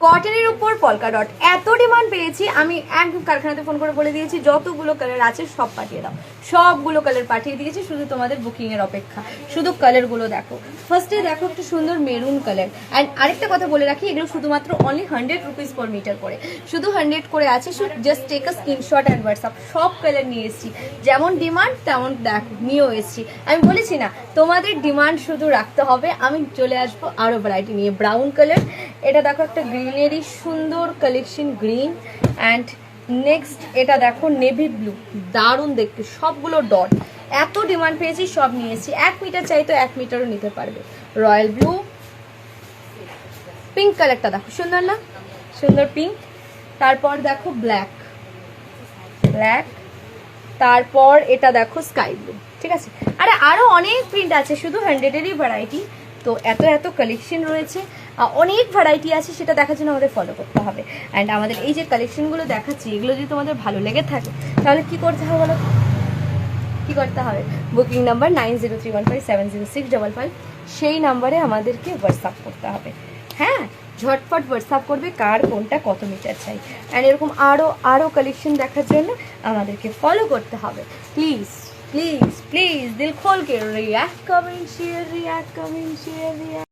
কটনের উপর পলকা ডট এত ডিমান্ড পেয়েছি, আমি একদম কারখানাতে ফোন করে বলে দিয়েছি যতগুলো কালার আছে সব পাঠিয়ে দাও, সবগুলো কালার পাঠিয়ে দিয়েছি, শুধু তোমাদের বুকিং এর অপেক্ষা। শুধু কালারগুলো দেখো, ফার্স্টে দেখো একটা সুন্দর মেরুন কালার। অ্যান্ড আরেকটা কথা বলে রাখি, এগুলো শুধুমাত্র অনলি 100 রুপিস পার মিটার করে, শুধু 100 করে আছে। Just take a screenshot and WhatsApp. সব কালার নিয়ে এসেছি, যেমন ডিমান্ড তেমন দেখো নিয়েও এসেছি। আমি বলেছি না তোমাদের ডিমান্ড শুধু রাখতে হবে, আমি চলে আসবো আরও ভ্যারাইটি নিয়ে। ব্রাউন কালার, এটা দেখো একটা গ্রিনেরই সুন্দর কালেকশন, গ্রিন। অ্যান্ড নেক্সট এটা দেখো নেভি ব্লু, দারুণ দেখতে, সবগুলো ডট। এত ডিমান্ড পেয়েছি সব নিয়ে এসেছি। 1 মিটার চাই তো 1 মিটারও নিতে পারবে। রয়্যাল ব্লু, পিঙ্ক কালারটা দেখো সুন্দর না, সুন্দর পিঙ্ক। তারপর দেখো ব্ল্যাক, ব্ল্যাক। তারপর এটা দেখো স্কাই ব্লু, ঠিক আছে। আরে আরও অনেক প্রিন্ট আছে, শুধু 100-এরই ভ্যারাইটি। তো এত এত কালেকশন রয়েছে, অনেক ভ্যারাইটি আছে, সেটা দেখার জন্য আমাদের ফলো করতে হবে। অ্যান্ড আমাদের এই যে কালেকশনগুলো দেখাচ্ছি, এগুলো যদি তোমাদের ভালো লেগে থাকে তাহলে কি করতে হবে বলো, কি করতে হবে? বুকিং নাম্বার 9031570655, সেই নাম্বারে আমাদেরকে হোয়াটসঅ্যাপ করতে হবে। হ্যাঁ, ঝটপট হোয়াটসঅ্যাপ করবে কার কোনটা কত মিটার চাই। অ্যান্ড এরকম আরও কালেকশন দেখার জন্য আমাদেরকে ফলো করতে হবে। প্লিজ প্লিজ প্লিজ দিল খোল কে react, comment, share, react, comment, share, react.